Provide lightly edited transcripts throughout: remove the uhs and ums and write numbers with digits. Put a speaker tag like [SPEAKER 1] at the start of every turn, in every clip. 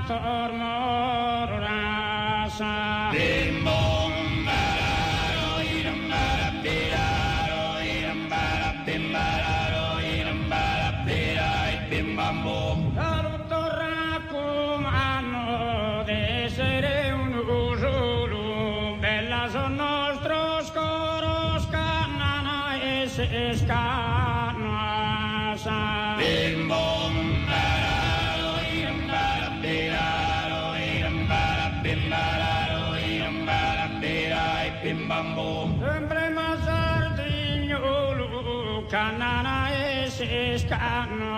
[SPEAKER 1] tormor rasa.
[SPEAKER 2] Bim bom bararo idam bara piraro idam bara bim bararo idam bara pirai bim bam bom.
[SPEAKER 1] Saluto raccomando d'essere un usulu, bella son nostros coros cannana e se scanasa.
[SPEAKER 2] Bim bom bararo idam bara piraro idam bara bim bararo idam bara pirai bim bam bom.
[SPEAKER 1] Sempre Masardignolo, cannana e se scanno,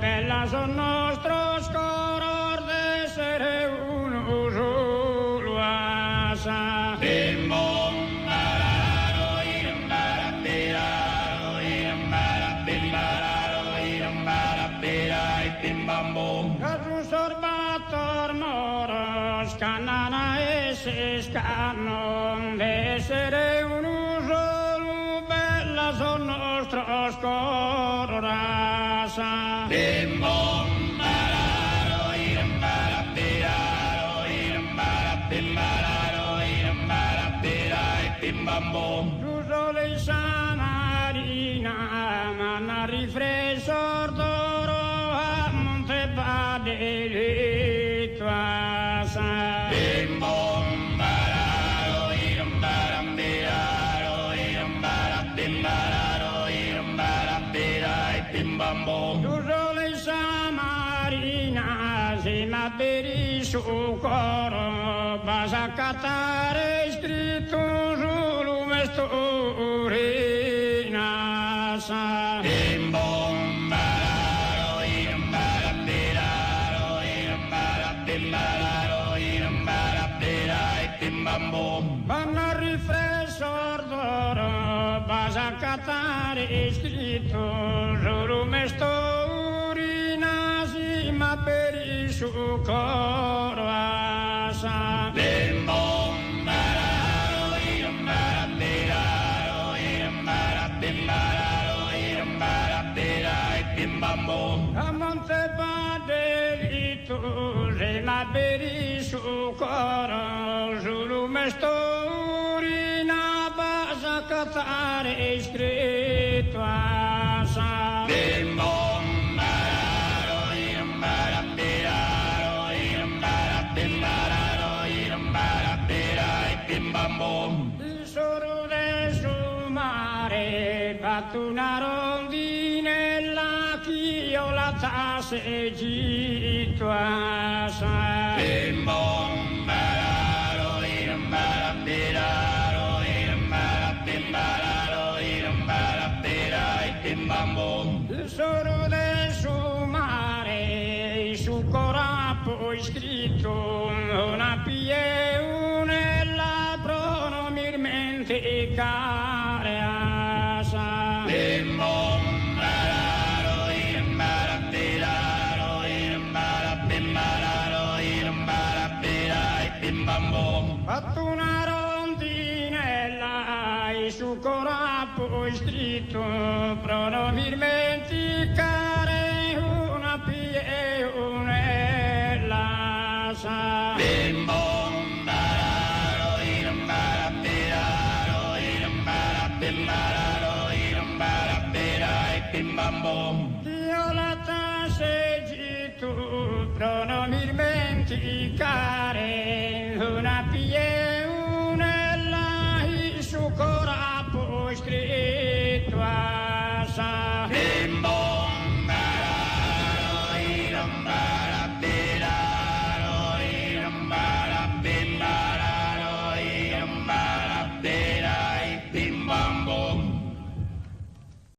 [SPEAKER 1] bella son nostros coros d'essere un usulu asa.
[SPEAKER 2] Bim bom bararo idam bara piraro idam bara bim bararo idam bara pirai bim bam bom.
[SPEAKER 1] Casus sorbator moros, cannana e se scanno, d'essere un usulu, bella son nostros coros asa.
[SPEAKER 2] Bim bom bararo idam bara piraro idam bara bim bararo idam bara pirai bim bam bom.
[SPEAKER 1] Giusole Samarina, manna rifresor d'oro a Montebadele tuasa.
[SPEAKER 2] Bim bom bararo idam bara piraro idam bara bim bararo idam bara pirai bim bam bom.
[SPEAKER 1] Giusole Samarina, se ma per il suo coro, basa cantare scritto solo mestorina sa.
[SPEAKER 2] Bim bom bararo idam bara piraro idam bara bim bararo idam bara pirai bim bam bom.
[SPEAKER 1] Vanno a rifresor d'oro, basa cantare scritto solo mestorina si ma per il suo coro asa.
[SPEAKER 2] Bim bom bararo idam bara piraro idam bara bim bararo idam bara pirai bim bam bom.
[SPEAKER 1] A Montebadelito, se ma per il suo coro solo mestorina basa cantare scritto asa.
[SPEAKER 2] Bim bom bararo idam bara piraro idam bara bim bararo idam bara pirai bim bam bom.
[SPEAKER 1] Il solo del suo mare batte una rondinella che io la tasse gitto asa.
[SPEAKER 2] Bim bom bararo idam bara piraro idam bara bim bararo idam bara pirai bim bam bom.
[SPEAKER 1] Il solo del suo mare, il suo corpo scritto una pie un'ella pronomirmente care asa.
[SPEAKER 2] Bim bom bararo idam bara piraro idam bara bim bararo idam bara pirai bim bam bom.
[SPEAKER 1] Fatto una rondinella, il suo corpo scritto pronomirmente care una pie un'ella sa.
[SPEAKER 2] Bim bom bararo idam bara piraro idam bara bim bararo idam bara pirai bim bam bom.
[SPEAKER 1] Dio la tasse gitto pronomirmente care